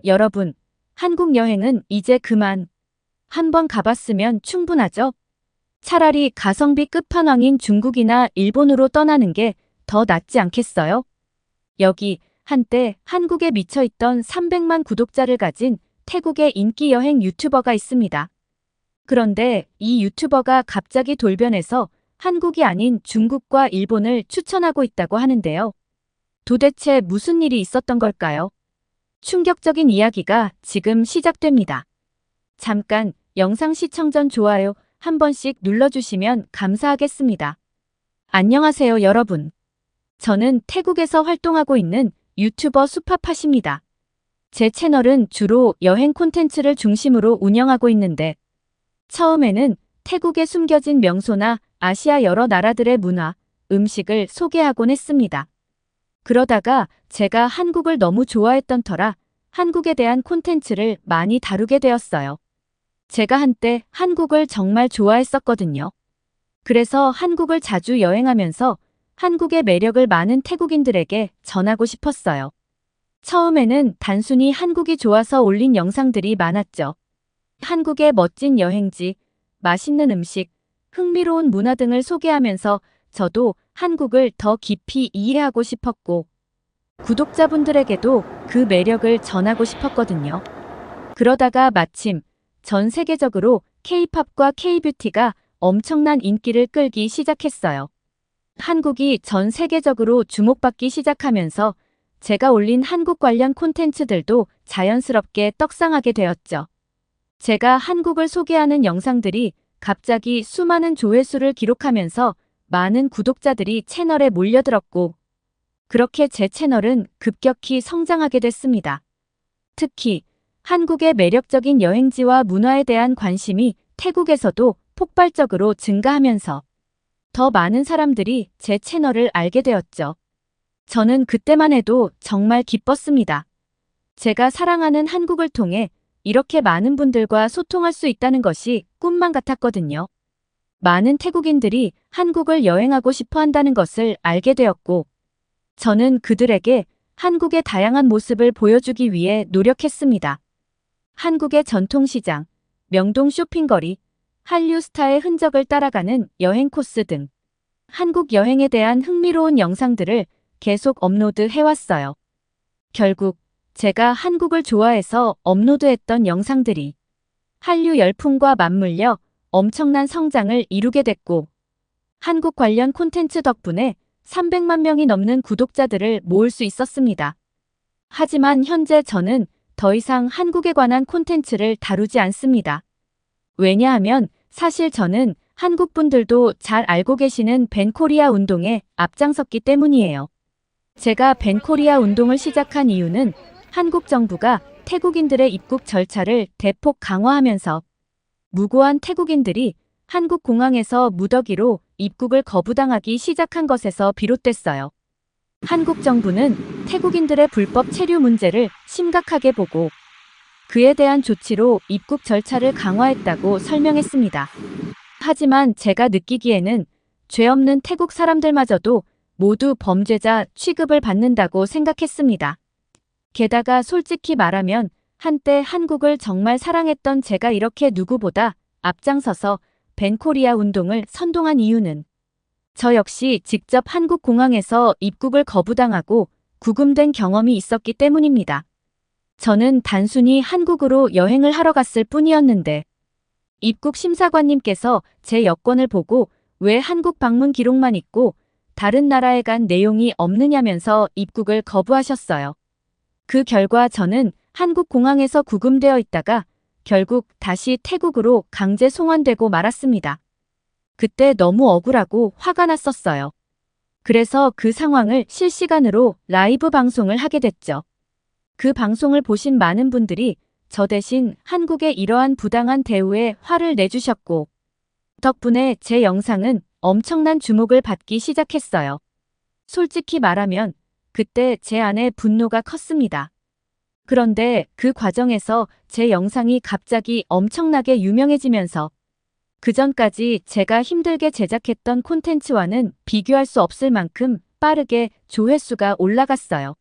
여러분, 한국 여행은 이제 그만. 한번 가봤으면 충분하죠? 차라리 가성비 끝판왕인 중국이나 일본으로 떠나는 게 더 낫지 않겠어요? 여기 한때 한국에 미쳐있던 300만 구독자를 가진 태국의 인기 여행 유튜버가 있습니다. 그런데 이 유튜버가 갑자기 돌변해서 한국이 아닌 중국과 일본을 추천하고 있다고 하는데요. 도대체 무슨 일이 있었던 걸까요? 충격적인 이야기가 지금 시작됩니다. 잠깐 영상 시청 전 좋아요 한 번씩 눌러주시면 감사하겠습니다. 안녕하세요 여러분. 저는 태국에서 활동하고 있는 유튜버 수파팟입니다. 제 채널은 주로 여행 콘텐츠를 중심으로 운영하고 있는데 처음에는 태국에 숨겨진 명소나 아시아 여러 나라들의 문화, 음식을 소개하곤 했습니다. 그러다가 제가 한국을 너무 좋아했던 터라 한국에 대한 콘텐츠를 많이 다루게 되었어요. 제가 한때 한국을 정말 좋아했었거든요. 그래서 한국을 자주 여행하면서 한국의 매력을 많은 태국인들에게 전하고 싶었어요. 처음에는 단순히 한국이 좋아서 올린 영상들이 많았죠. 한국의 멋진 여행지, 맛있는 음식, 흥미로운 문화 등을 소개하면서 저도 한국을 더 깊이 이해하고 싶었고 구독자분들에게도 그 매력을 전하고 싶었거든요. 그러다가 마침 전 세계적으로 K-팝과 K-뷰티가 엄청난 인기를 끌기 시작했어요. 한국이 전 세계적으로 주목받기 시작하면서 제가 올린 한국 관련 콘텐츠들도 자연스럽게 떡상하게 되었죠. 제가 한국을 소개하는 영상들이 갑자기 수많은 조회수를 기록하면서 많은 구독자들이 채널에 몰려들었고 그렇게 제 채널은 급격히 성장하게 됐습니다. 특히 한국의 매력적인 여행지와 문화에 대한 관심이 태국에서도 폭발적으로 증가하면서 더 많은 사람들이 제 채널을 알게 되었죠. 저는 그때만 해도 정말 기뻤습니다. 제가 사랑하는 한국을 통해 이렇게 많은 분들과 소통할 수 있다는 것이 꿈만 같았거든요. 많은 태국인들이 한국을 여행하고 싶어 한다는 것을 알게 되었고, 저는 그들에게 한국의 다양한 모습을 보여주기 위해 노력했습니다. 한국의 전통시장, 명동 쇼핑거리, 한류 스타의 흔적을 따라가는 여행 코스 등 한국 여행에 대한 흥미로운 영상들을 계속 업로드 해왔어요. 결국 제가 한국을 좋아해서 업로드했던 영상들이 한류 열풍과 맞물려 엄청난 성장을 이루게 됐고 한국 관련 콘텐츠 덕분에 300만 명이 넘는 구독자들을 모을 수 있었습니다. 하지만 현재 저는 더 이상 한국에 관한 콘텐츠를 다루지 않습니다. 왜냐하면 사실 저는 한국 분들도 잘 알고 계시는 벤코리아 운동에 앞장섰기 때문이에요. 제가 벤코리아 운동을 시작한 이유는 한국 정부가 태국인들의 입국 절차를 대폭 강화하면서 무고한 태국인들이 한국 공항에서 무더기로 입국을 거부당하기 시작한 것에서 비롯됐어요. 한국 정부는 태국인들의 불법 체류 문제를 심각하게 보고 그에 대한 조치로 입국 절차를 강화했다고 설명했습니다. 하지만 제가 느끼기에는 죄 없는 태국 사람들마저도 모두 범죄자 취급을 받는다고 생각했습니다. 게다가 솔직히 말하면 한때 한국을 정말 사랑했던 제가 이렇게 누구보다 앞장서서 벤코리아 운동을 선동한 이유는 저 역시 직접 한국 공항에서 입국을 거부당하고 구금된 경험이 있었기 때문입니다. 저는 단순히 한국으로 여행을 하러 갔을 뿐이었는데 입국 심사관님께서 제 여권을 보고 왜 한국 방문 기록만 있고 다른 나라에 간 내용이 없느냐면서 입국을 거부하셨어요. 그 결과 저는 한국 공항에서 구금되어 있다가 결국 다시 태국으로 강제 송환되고 말았습니다. 그때 너무 억울하고 화가 났었어요. 그래서 그 상황을 실시간으로 라이브 방송을 하게 됐죠. 그 방송을 보신 많은 분들이 저 대신 한국의 이러한 부당한 대우에 화를 내주셨고 덕분에 제 영상은 엄청난 주목을 받기 시작했어요. 솔직히 말하면 그때 제 안에 분노가 컸습니다. 그런데 그 과정에서 제 영상이 갑자기 엄청나게 유명해지면서 그전까지 제가 힘들게 제작했던 콘텐츠와는 비교할 수 없을 만큼 빠르게 조회수가 올라갔어요.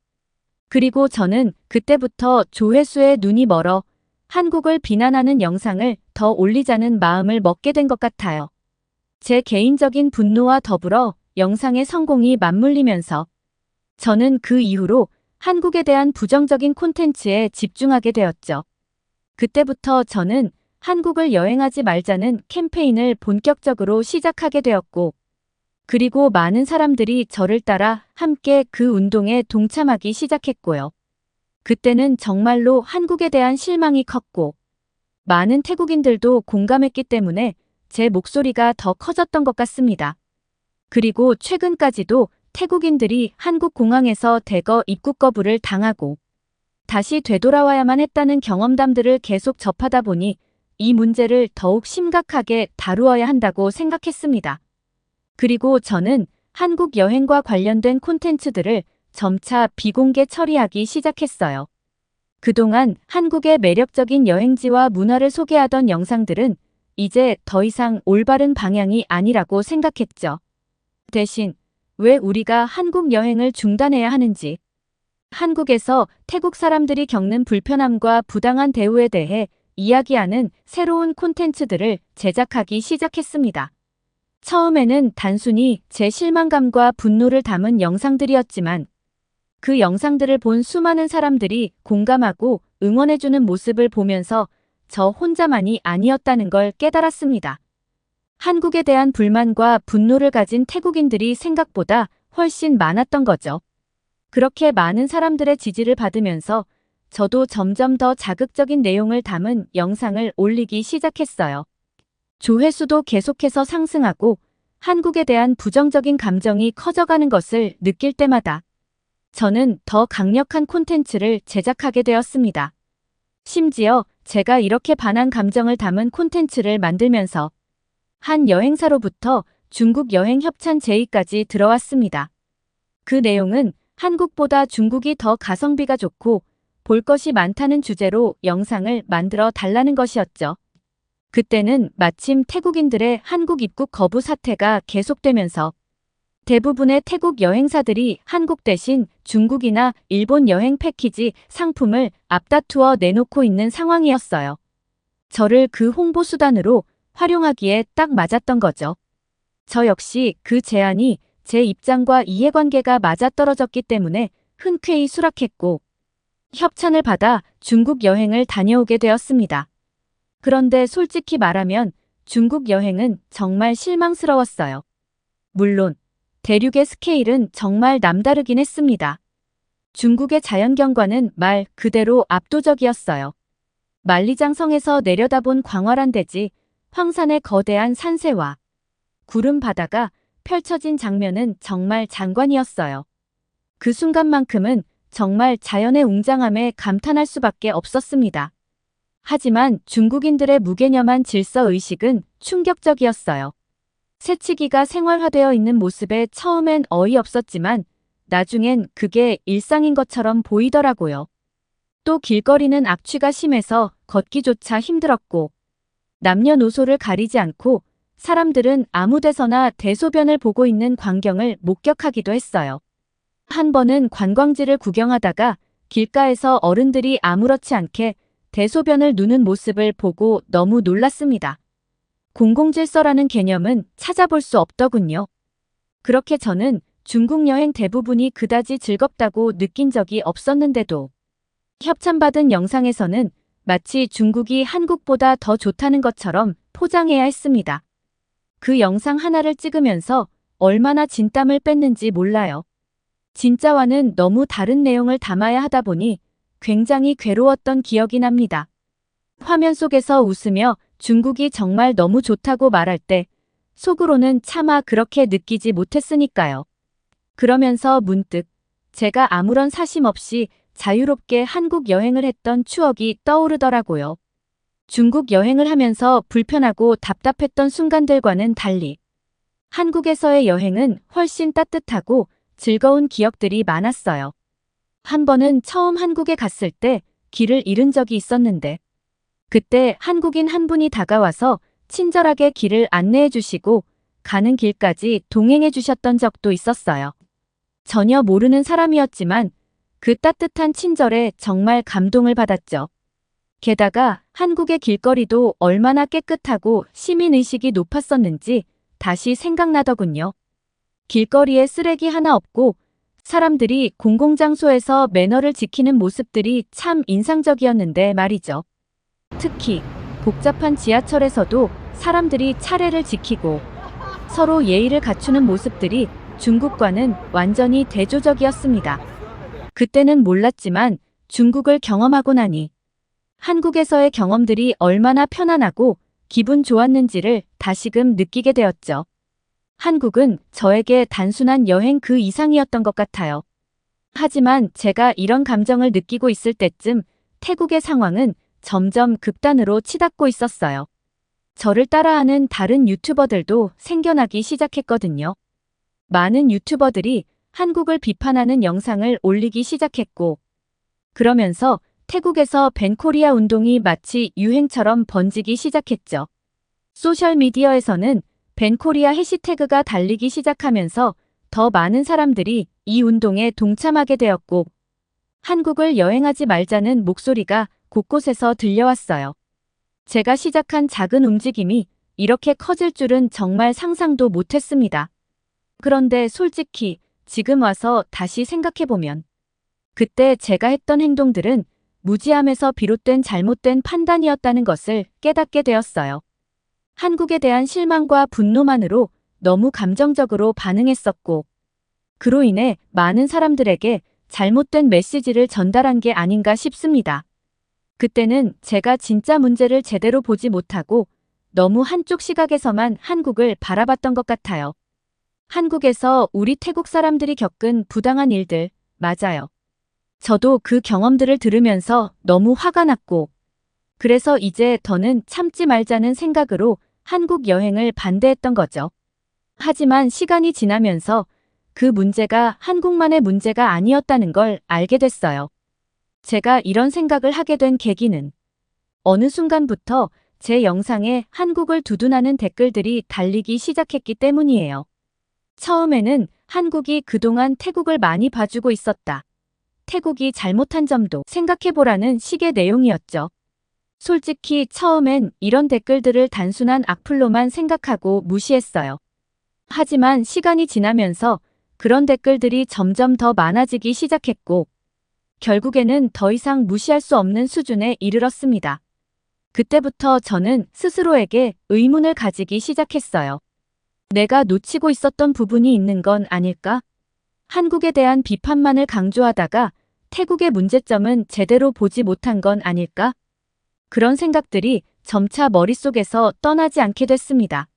그리고 저는 그때부터 조회수에 눈이 멀어 한국을 비난하는 영상을 더 올리자는 마음을 먹게 된 것 같아요. 제 개인적인 분노와 더불어 영상의 성공이 맞물리면서 저는 그 이후로 한국에 대한 부정적인 콘텐츠에 집중하게 되었죠. 그때부터 저는 한국을 여행하지 말자는 캠페인을 본격적으로 시작하게 되었고, 그리고 많은 사람들이 저를 따라 함께 그 운동에 동참하기 시작했고요. 그때는 정말로 한국에 대한 실망이 컸고, 많은 태국인들도 공감했기 때문에 제 목소리가 더 커졌던 것 같습니다. 그리고 최근까지도 태국인들이 한국 공항에서 대거 입국 거부를 당하고 다시 되돌아와야만 했다는 경험담들을 계속 접하다 보니 이 문제를 더욱 심각하게 다루어야 한다고 생각했습니다. 그리고 저는 한국 여행과 관련된 콘텐츠들을 점차 비공개 처리하기 시작했어요. 그동안 한국의 매력적인 여행지와 문화를 소개하던 영상들은 이제 더 이상 올바른 방향이 아니라고 생각했죠. 대신 왜 우리가 한국 여행을 중단해야 하는지, 한국에서 태국 사람들이 겪는 불편함과 부당한 대우에 대해 이야기하는 새로운 콘텐츠들을 제작하기 시작했습니다. 처음에는 단순히 제 실망감과 분노를 담은 영상들이었지만 그 영상들을 본 수많은 사람들이 공감하고 응원해주는 모습을 보면서 저 혼자만이 아니었다는 걸 깨달았습니다. 한국에 대한 불만과 분노를 가진 태국인들이 생각보다 훨씬 많았던 거죠. 그렇게 많은 사람들의 지지를 받으면서 저도 점점 더 자극적인 내용을 담은 영상을 올리기 시작했어요. 조회수도 계속해서 상승하고 한국에 대한 부정적인 감정이 커져가는 것을 느낄 때마다 저는 더 강력한 콘텐츠를 제작하게 되었습니다. 심지어 제가 이렇게 반한 감정을 담은 콘텐츠를 만들면서 한 여행사로부터 중국 여행 협찬 제의까지 들어왔습니다. 그 내용은 한국보다 중국이 더 가성비가 좋고 볼 것이 많다는 주제로 영상을 만들어 달라는 것이었죠. 그때는 마침 태국인들의 한국 입국 거부 사태가 계속되면서 대부분의 태국 여행사들이 한국 대신 중국이나 일본 여행 패키지 상품을 앞다투어 내놓고 있는 상황이었어요. 저를 그 홍보 수단으로 활용하기에 딱 맞았던 거죠. 저 역시 그 제안이 제 입장과 이해관계가 맞아떨어졌기 때문에 흔쾌히 수락했고 협찬을 받아 중국 여행을 다녀오게 되었습니다. 그런데 솔직히 말하면 중국 여행은 정말 실망스러웠어요. 물론 대륙의 스케일은 정말 남다르긴 했습니다. 중국의 자연경관은 말 그대로 압도적이었어요. 만리장 성에서 내려다본 광활한 대지, 황산의 거대한 산세와 구름 바다가 펼쳐진 장면은 정말 장관이었어요. 그 순간만큼은 정말 자연의 웅장함에 감탄할 수밖에 없었습니다. 하지만 중국인들의 무개념한 질서의식은 충격적이었어요. 새치기가 생활화되어 있는 모습에 처음엔 어이없었지만 나중엔 그게 일상인 것처럼 보이더라고요. 또 길거리는 악취가 심해서 걷기조차 힘들었고 남녀노소를 가리지 않고 사람들은 아무 데서나 대소변을 보고 있는 광경을 목격하기도 했어요. 한 번은 관광지를 구경하다가 길가에서 어른들이 아무렇지 않게 대소변을 누는 모습을 보고 너무 놀랐습니다. 공공질서라는 개념은 찾아볼 수 없더군요. 그렇게 저는 중국 여행 대부분이 그다지 즐겁다고 느낀 적이 없었는데도 협찬받은 영상에서는 마치 중국이 한국보다 더 좋다는 것처럼 포장해야 했습니다. 그 영상 하나를 찍으면서 얼마나 진땀을 뺐는지 몰라요. 진짜와는 너무 다른 내용을 담아야 하다 보니 굉장히 괴로웠던 기억이 납니다. 화면 속에서 웃으며 중국이 정말 너무 좋다고 말할 때 속으로는 차마 그렇게 느끼지 못했으니까요. 그러면서 문득 제가 아무런 사심 없이 자유롭게 한국 여행을 했던 추억이 떠오르더라고요. 중국 여행을 하면서 불편하고 답답했던 순간들과는 달리 한국에서의 여행은 훨씬 따뜻하고 즐거운 기억들이 많았어요. 한 번은 처음 한국에 갔을 때 길을 잃은 적이 있었는데 그때 한국인 한 분이 다가와서 친절하게 길을 안내해 주시고 가는 길까지 동행해 주셨던 적도 있었어요. 전혀 모르는 사람이었지만 그 따뜻한 친절에 정말 감동을 받았죠. 게다가 한국의 길거리도 얼마나 깨끗하고 시민의식이 높았었는지 다시 생각나더군요. 길거리에 쓰레기 하나 없고 사람들이 공공장소에서 매너를 지키는 모습들이 참 인상적이었는데 말이죠. 특히 복잡한 지하철에서도 사람들이 차례를 지키고 서로 예의를 갖추는 모습들이 중국과는 완전히 대조적이었습니다. 그때는 몰랐지만 중국을 경험하고 나니 한국에서의 경험들이 얼마나 편안하고 기분 좋았는지를 다시금 느끼게 되었죠. 한국은 저에게 단순한 여행 그 이상이었던 것 같아요. 하지만 제가 이런 감정을 느끼고 있을 때쯤 태국의 상황은 점점 극단으로 치닫고 있었어요. 저를 따라하는 다른 유튜버들도 생겨나기 시작했거든요. 많은 유튜버들이 한국을 비판하는 영상을 올리기 시작했고, 그러면서 태국에서 밴코리아 운동이 마치 유행처럼 번지기 시작했죠. 소셜미디어에서는 밴코리아 해시태그가 달리기 시작하면서 더 많은 사람들이 이 운동에 동참하게 되었고, 한국을 여행하지 말자는 목소리가 곳곳에서 들려왔어요. 제가 시작한 작은 움직임이 이렇게 커질 줄은 정말 상상도 못했습니다. 그런데 솔직히 지금 와서 다시 생각해보면 그때 제가 했던 행동들은 무지함에서 비롯된 잘못된 판단이었다는 것을 깨닫게 되었어요. 한국에 대한 실망과 분노만으로 너무 감정적으로 반응했었고, 그로 인해 많은 사람들에게 잘못된 메시지를 전달한 게 아닌가 싶습니다. 그때는 제가 진짜 문제를 제대로 보지 못하고 너무 한쪽 시각에서만 한국을 바라봤던 것 같아요. 한국에서 우리 태국 사람들이 겪은 부당한 일들, 맞아요. 저도 그 경험들을 들으면서 너무 화가 났고, 그래서 이제 더는 참지 말자는 생각으로 한국 여행을 반대했던 거죠. 하지만 시간이 지나면서 그 문제가 한국만의 문제가 아니었다는 걸 알게 됐어요. 제가 이런 생각을 하게 된 계기는 어느 순간부터 제 영상에 한국을 두둔하는 댓글들이 달리기 시작했기 때문이에요. 처음에는 한국이 그동안 태국을 많이 봐주고 있었다. 태국이 잘못한 점도 생각해보라는 식의 내용이었죠. 솔직히 처음엔 이런 댓글들을 단순한 악플로만 생각하고 무시했어요. 하지만 시간이 지나면서 그런 댓글들이 점점 더 많아지기 시작했고, 결국에는 더 이상 무시할 수 없는 수준에 이르렀습니다. 그때부터 저는 스스로에게 의문을 가지기 시작했어요. 내가 놓치고 있었던 부분이 있는 건 아닐까? 한국에 대한 비판만을 강조하다가 태국의 문제점은 제대로 보지 못한 건 아닐까? 그런 생각들이 점차 머릿속에서 떠나지 않게 됐습니다.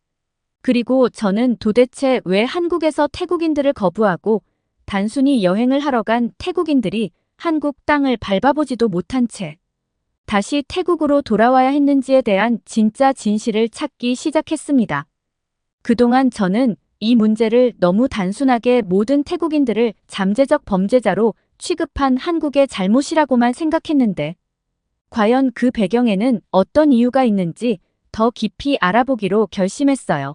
그리고 저는 도대체 왜 한국에서 태국인들을 거부하고 단순히 여행을 하러 간 태국인들이 한국 땅을 밟아보지도 못한 채 다시 태국으로 돌아와야 했는지에 대한 진짜 진실을 찾기 시작했습니다. 그동안 저는 이 문제를 너무 단순하게 모든 태국인들을 잠재적 범죄자로 취급한 한국의 잘못이라고만 생각했는데, 과연 그 배경에는 어떤 이유가 있는지 더 깊이 알아보기로 결심했어요.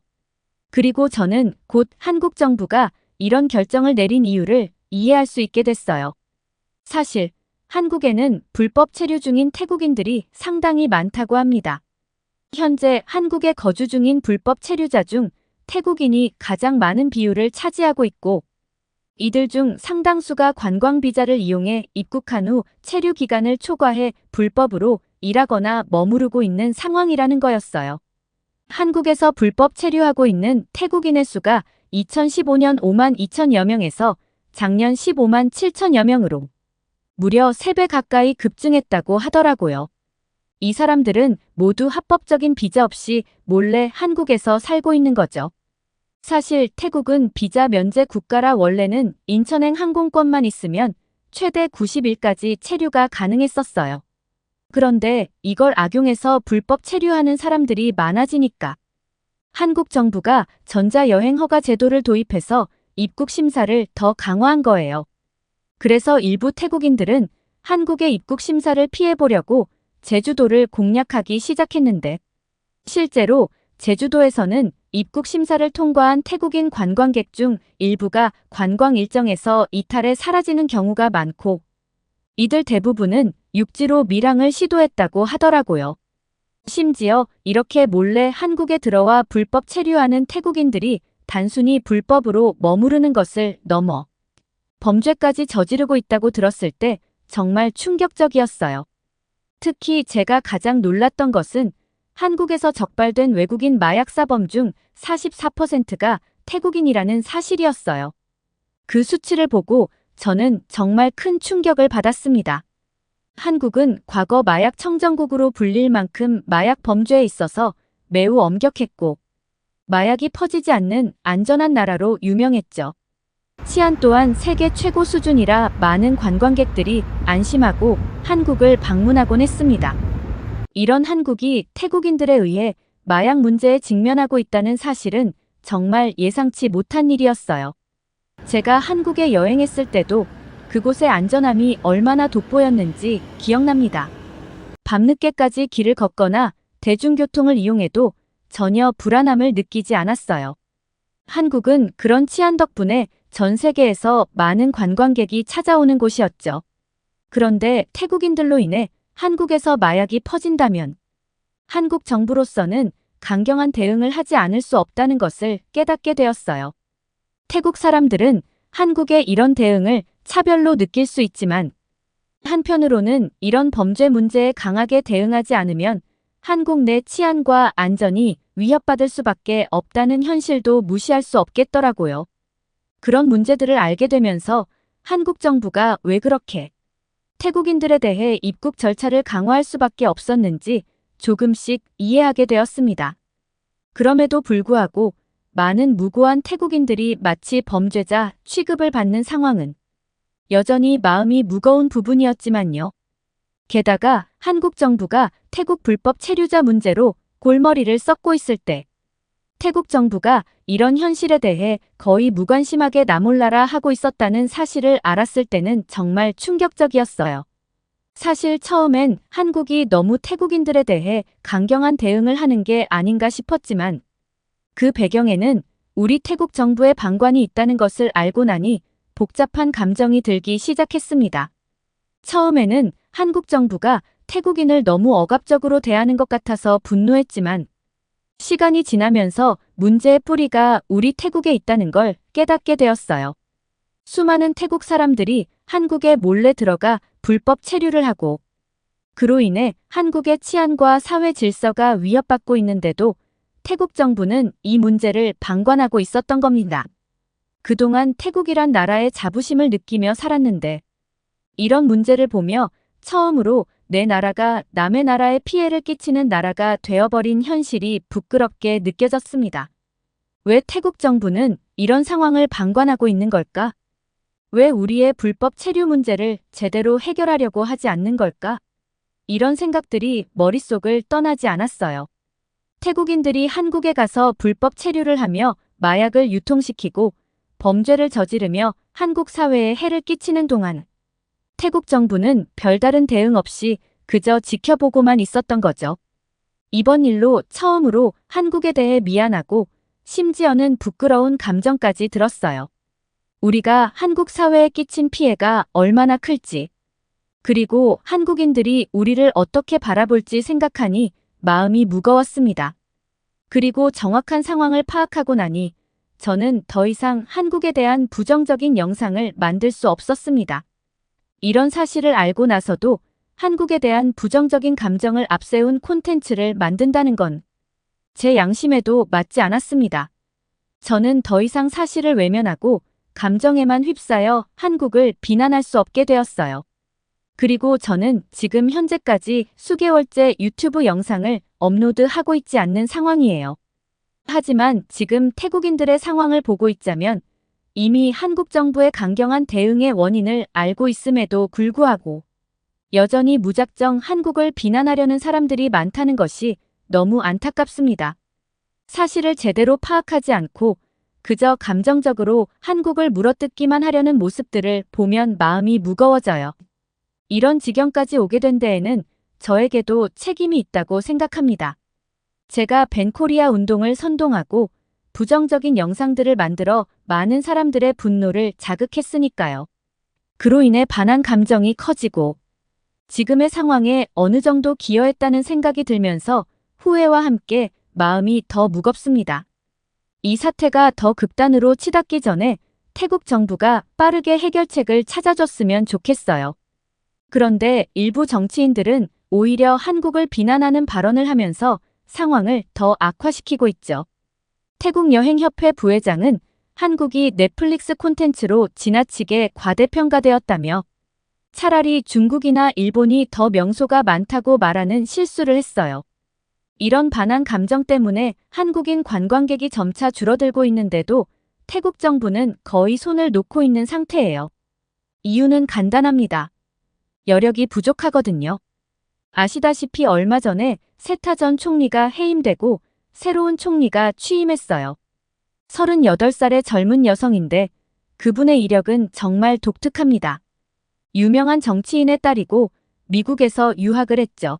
그리고 저는 곧 한국 정부가 이런 결정을 내린 이유를 이해할 수 있게 됐어요. 사실 한국에는 불법 체류 중인 태국인들이 상당히 많다고 합니다. 현재 한국에 거주 중인 불법 체류자 중 태국인이 가장 많은 비율을 차지하고 있고, 이들 중 상당수가 관광 비자를 이용해 입국한 후 체류 기간을 초과해 불법으로 일하거나 머무르고 있는 상황이라는 거였어요. 한국에서 불법 체류하고 있는 태국인의 수가 2015년 5만 2천여 명에서 작년 15만 7천여 명으로 무려 3배 가까이 급증했다고 하더라고요. 이 사람들은 모두 합법적인 비자 없이 몰래 한국에서 살고 있는 거죠. 사실 태국은 비자 면제 국가라 원래는 인천행 항공권만 있으면 최대 90일까지 체류가 가능했었어요. 그런데 이걸 악용해서 불법 체류하는 사람들이 많아지니까 한국 정부가 전자여행 허가 제도를 도입해서 입국 심사를 더 강화한 거예요. 그래서 일부 태국인들은 한국의 입국 심사를 피해보려고 제주도를 공략하기 시작했는데, 실제로 제주도에서는 입국 심사를 통과한 태국인 관광객 중 일부가 관광 일정에서 이탈해 사라지는 경우가 많고, 이들 대부분은 육지로 밀항을 시도했다고 하더라고요. 심지어 이렇게 몰래 한국에 들어와 불법 체류하는 태국인들이 단순히 불법으로 머무르는 것을 넘어 범죄까지 저지르고 있다고 들었을 때 정말 충격적이었어요. 특히 제가 가장 놀랐던 것은 한국에서 적발된 외국인 마약 사범 중 44%가 태국인이라는 사실이었어요. 그 수치를 보고 저는 정말 큰 충격을 받았습니다. 한국은 과거 마약 청정국으로 불릴 만큼 마약 범죄에 있어서 매우 엄격했고 마약이 퍼지지 않는 안전한 나라로 유명했죠. 치안 또한 세계 최고 수준이라 많은 관광객들이 안심하고 한국을 방문하곤 했습니다. 이런 한국이 태국인들에 의해 마약 문제에 직면하고 있다는 사실은 정말 예상치 못한 일이었어요. 제가 한국에 여행했을 때도 그곳의 안전함이 얼마나 돋보였는지 기억납니다. 밤늦게까지 길을 걷거나 대중교통을 이용해도 전혀 불안함을 느끼지 않았어요. 한국은 그런 치안 덕분에 전 세계에서 많은 관광객이 찾아오는 곳이었죠. 그런데 태국인들로 인해 한국에서 마약이 퍼진다면 한국 정부로서는 강경한 대응을 하지 않을 수 없다는 것을 깨닫게 되었어요. 태국 사람들은 한국의 이런 대응을 차별로 느낄 수 있지만 한편으로는 이런 범죄 문제에 강하게 대응하지 않으면 한국 내 치안과 안전이 위협받을 수밖에 없다는 현실도 무시할 수 없겠더라고요. 그런 문제들을 알게 되면서 한국 정부가 왜 그렇게 태국인들에 대해 입국 절차를 강화할 수밖에 없었는지 조금씩 이해하게 되었습니다. 그럼에도 불구하고 많은 무고한 태국인들이 마치 범죄자 취급을 받는 상황은 여전히 마음이 무거운 부분이었지만요. 게다가 한국 정부가 태국 불법 체류자 문제로 골머리를 썩고 있을 때 태국 정부가 이런 현실에 대해 거의 무관심하게 나몰라라 하고 있었다는 사실을 알았을 때는 정말 충격적이었어요. 사실 처음엔 한국이 너무 태국인들에 대해 강경한 대응을 하는 게 아닌가 싶었지만 그 배경에는 우리 태국 정부의 방관이 있다는 것을 알고 나니 복잡한 감정이 들기 시작했습니다. 처음에는 한국 정부가 태국인을 너무 억압적으로 대하는 것 같아서 분노했지만 시간이 지나면서 문제의 뿌리가 우리 태국에 있다는 걸 깨닫게 되었어요. 수많은 태국 사람들이 한국에 몰래 들어가 불법 체류를 하고 그로 인해 한국의 치안과 사회 질서가 위협받고 있는데도 태국 정부는 이 문제를 방관하고 있었던 겁니다. 그동안 태국이란 나라의 자부심을 느끼며 살았는데 이런 문제를 보며 처음으로 내 나라가 남의 나라에 피해를 끼치는 나라가 되어버린 현실이 부끄럽게 느껴졌습니다. 왜 태국 정부는 이런 상황을 방관하고 있는 걸까? 왜 우리의 불법 체류 문제를 제대로 해결하려고 하지 않는 걸까? 이런 생각들이 머릿속을 떠나지 않았어요. 태국인들이 한국에 가서 불법 체류를 하며 마약을 유통시키고 범죄를 저지르며 한국 사회에 해를 끼치는 동안 태국 정부는 별다른 대응 없이 그저 지켜보고만 있었던 거죠. 이번 일로 처음으로 한국에 대해 미안하고 심지어는 부끄러운 감정까지 들었어요. 우리가 한국 사회에 끼친 피해가 얼마나 클지, 그리고 한국인들이 우리를 어떻게 바라볼지 생각하니 마음이 무거웠습니다. 그리고 정확한 상황을 파악하고 나니 저는 더 이상 한국에 대한 부정적인 영상을 만들 수 없었습니다. 이런 사실을 알고 나서도 한국에 대한 부정적인 감정을 앞세운 콘텐츠를 만든다는 건 제 양심에도 맞지 않았습니다. 저는 더 이상 사실을 외면하고 감정에만 휩싸여 한국을 비난할 수 없게 되었어요. 그리고 저는 지금 현재까지 수개월째 유튜브 영상을 업로드하고 있지 않는 상황이에요. 하지만 지금 태국인들의 상황을 보고 있자면 이미 한국 정부의 강경한 대응의 원인을 알고 있음에도 불구하고 여전히 무작정 한국을 비난하려는 사람들이 많다는 것이 너무 안타깝습니다. 사실을 제대로 파악하지 않고 그저 감정적으로 한국을 물어뜯기만 하려는 모습들을 보면 마음이 무거워져요. 이런 지경까지 오게 된 데에는 저에게도 책임이 있다고 생각합니다. 제가 벤코리아 운동을 선동하고 부정적인 영상들을 만들어 많은 사람들의 분노를 자극했으니까요. 그로 인해 반한 감정이 커지고 지금의 상황에 어느 정도 기여했다는 생각이 들면서 후회와 함께 마음이 더 무겁습니다. 이 사태가 더 극단으로 치닫기 전에 태국 정부가 빠르게 해결책을 찾아줬으면 좋겠어요. 그런데 일부 정치인들은 오히려 한국을 비난하는 발언을 하면서 상황을 더 악화시키고 있죠. 태국여행협회 부회장은 한국이 넷플릭스 콘텐츠로 지나치게 과대평가되었다며 차라리 중국이나 일본이 더 명소가 많다고 말하는 실수를 했어요. 이런 반한 감정 때문에 한국인 관광객이 점차 줄어들고 있는데도 태국 정부는 거의 손을 놓고 있는 상태예요. 이유는 간단합니다. 여력이 부족하거든요. 아시다시피 얼마 전에 세타 전 총리가 해임되고 새로운 총리가 취임했어요. 38살의 젊은 여성인데 그분의 이력은 정말 독특합니다. 유명한 정치인의 딸이고 미국에서 유학을 했죠.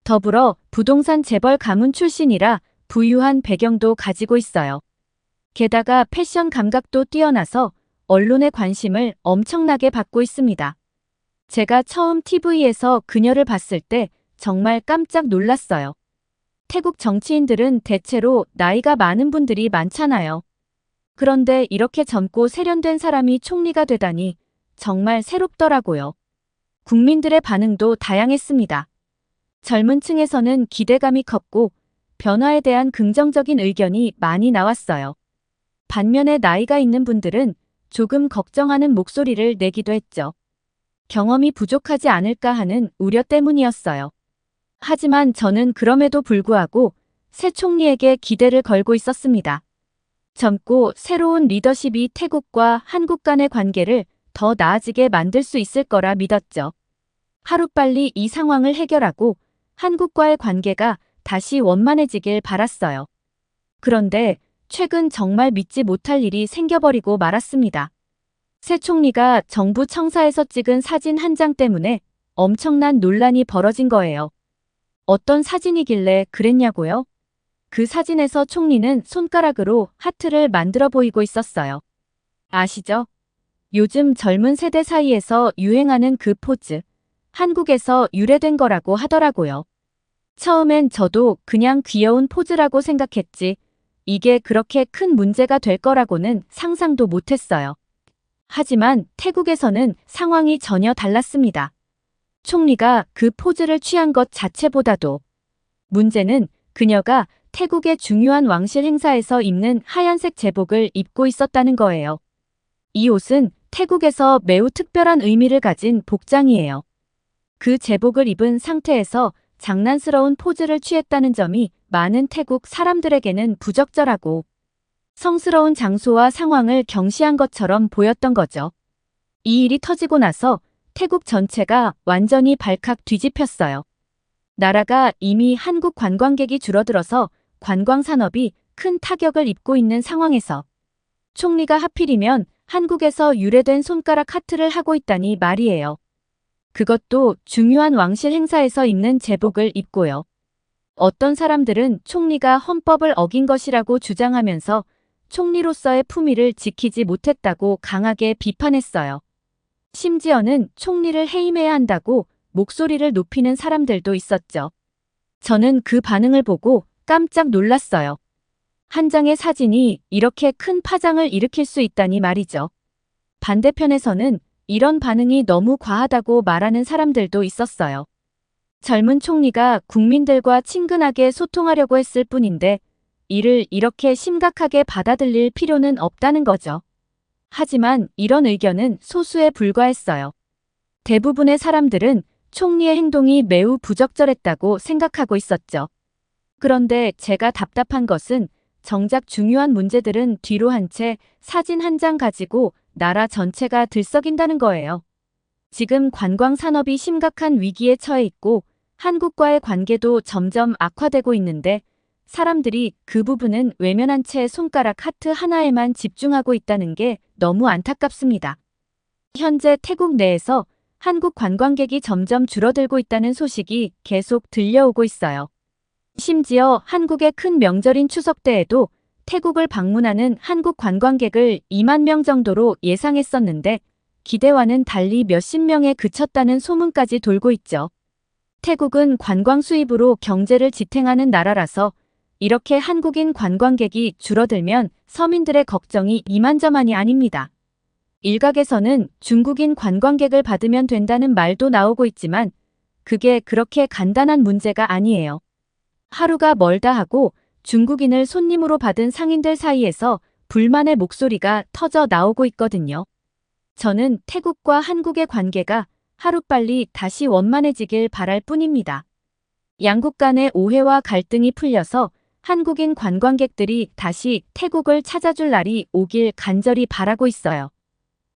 더불어 부동산 재벌 가문 출신이라 부유한 배경도 가지고 있어요. 게다가 패션 감각도 뛰어나서 언론의 관심을 엄청나게 받고 있습니다. 제가 처음 TV에서 그녀를 봤을 때 정말 깜짝 놀랐어요. 태국 정치인들은 대체로 나이가 많은 분들이 많잖아요. 그런데 이렇게 젊고 세련된 사람이 총리가 되다니 정말 새롭더라고요. 국민들의 반응도 다양했습니다. 젊은 층에서는 기대감이 컸고 변화에 대한 긍정적인 의견이 많이 나왔어요. 반면에 나이가 있는 분들은 조금 걱정하는 목소리를 내기도 했죠. 경험이 부족하지 않을까 하는 우려 때문이었어요. 하지만 저는 그럼에도 불구하고 새 총리에게 기대를 걸고 있었습니다. 젊고 새로운 리더십이 태국과 한국 간의 관계를 더 나아지게 만들 수 있을 거라 믿었죠. 하루빨리 이 상황을 해결하고 한국과의 관계가 다시 원만해지길 바랐어요. 그런데 최근 정말 믿지 못할 일이 생겨버리고 말았습니다. 새 총리가 정부 청사에서 찍은 사진 한 장 때문에 엄청난 논란이 벌어진 거예요. 어떤 사진이길래 그랬냐고요? 그 사진에서 총리는 손가락으로 하트를 만들어 보이고 있었어요. 아시죠? 요즘 젊은 세대 사이에서 유행하는 그 포즈, 한국에서 유래된 거라고 하더라고요. 처음엔 저도 그냥 귀여운 포즈라고 생각했지, 이게 그렇게 큰 문제가 될 거라고는 상상도 못했어요. 하지만 태국에서는 상황이 전혀 달랐습니다. 총리가 그 포즈를 취한 것 자체보다도 문제는 그녀가 태국의 중요한 왕실 행사에서 입는 하얀색 제복을 입고 있었다는 거예요. 이 옷은 태국에서 매우 특별한 의미를 가진 복장이에요. 그 제복을 입은 상태에서 장난스러운 포즈를 취했다는 점이 많은 태국 사람들에게는 부적절하고 성스러운 장소와 상황을 경시한 것처럼 보였던 거죠. 이 일이 터지고 나서 태국 전체가 완전히 발칵 뒤집혔어요. 나라가 이미 한국 관광객이 줄어들어서 관광 산업이 큰 타격을 입고 있는 상황에서 총리가 하필이면 한국에서 유래된 손가락 하트를 하고 있다니 말이에요. 그것도 중요한 왕실 행사에서 입는 제복을 입고요. 어떤 사람들은 총리가 헌법을 어긴 것이라고 주장하면서 총리로서의 품위를 지키지 못했다고 강하게 비판했어요. 심지어는 총리를 해임해야 한다고 목소리를 높이는 사람들도 있었죠. 저는 그 반응을 보고 깜짝 놀랐어요. 한 장의 사진이 이렇게 큰 파장을 일으킬 수 있다니 말이죠. 반대편에서는 이런 반응이 너무 과하다고 말하는 사람들도 있었어요. 젊은 총리가 국민들과 친근하게 소통하려고 했을 뿐인데 이를 이렇게 심각하게 받아들일 필요는 없다는 거죠. 하지만 이런 의견은 소수에 불과했어요. 대부분의 사람들은 총리의 행동이 매우 부적절했다고 생각하고 있었죠. 그런데 제가 답답한 것은 정작 중요한 문제들은 뒤로 한 채 사진 한 장 가지고 나라 전체가 들썩인다는 거예요. 지금 관광 산업이 심각한 위기에 처해 있고 한국과의 관계도 점점 악화되고 있는데 사람들이 그 부분은 외면한 채 손가락 하트 하나에만 집중하고 있다는 게 너무 안타깝습니다. 현재 태국 내에서 한국 관광객이 점점 줄어들고 있다는 소식이 계속 들려오고 있어요. 심지어 한국의 큰 명절인 추석 때에도 태국을 방문하는 한국 관광객을 2만 명 정도로 예상했었는데 기대와는 달리 몇십 명에 그쳤다는 소문까지 돌고 있죠. 태국은 관광 수입으로 경제를 지탱하는 나라라서 이렇게 한국인 관광객이 줄어들면 서민들의 걱정이 이만저만이 아닙니다. 일각에서는 중국인 관광객을 받으면 된다는 말도 나오고 있지만 그게 그렇게 간단한 문제가 아니에요. 하루가 멀다 하고 중국인을 손님으로 받은 상인들 사이에서 불만의 목소리가 터져 나오고 있거든요. 저는 태국과 한국의 관계가 하루빨리 다시 원만해지길 바랄 뿐입니다. 양국 간의 오해와 갈등이 풀려서 한국인 관광객들이 다시 태국을 찾아줄 날이 오길 간절히 바라고 있어요.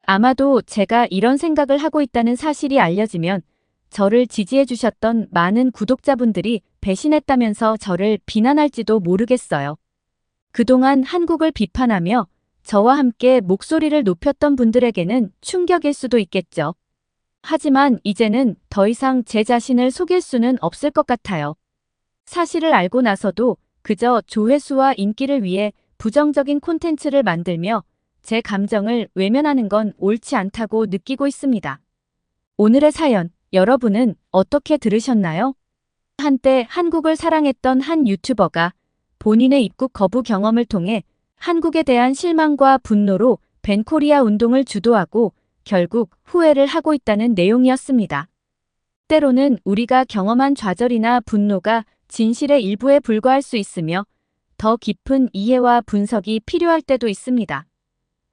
아마도 제가 이런 생각을 하고 있다는 사실이 알려지면 저를 지지해 주셨던 많은 구독자분들이 배신했다면서 저를 비난할지도 모르겠어요. 그동안 한국을 비판하며 저와 함께 목소리를 높였던 분들에게는 충격일 수도 있겠죠. 하지만 이제는 더 이상 제 자신을 속일 수는 없을 것 같아요. 사실을 알고 나서도 그저 조회수와 인기를 위해 부정적인 콘텐츠를 만들며 제 감정을 외면하는 건 옳지 않다고 느끼고 있습니다. 오늘의 사연, 여러분은 어떻게 들으셨나요? 한때 한국을 사랑했던 한 유튜버가 본인의 입국 거부 경험을 통해 한국에 대한 실망과 분노로 밴코리아 운동을 주도하고 결국 후회를 하고 있다는 내용이었습니다. 때로는 우리가 경험한 좌절이나 분노가 진실의 일부에 불과할 수 있으며 더 깊은 이해와 분석이 필요할 때도 있습니다.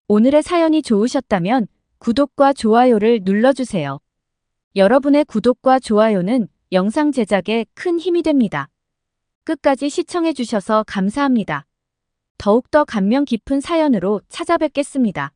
오늘의 사연이 좋으셨다면 구독과 좋아요를 눌러주세요. 여러분의 구독과 좋아요는 영상 제작에 큰 힘이 됩니다. 끝까지 시청해주셔서 감사합니다. 더욱더 감명 깊은 사연으로 찾아뵙겠습니다.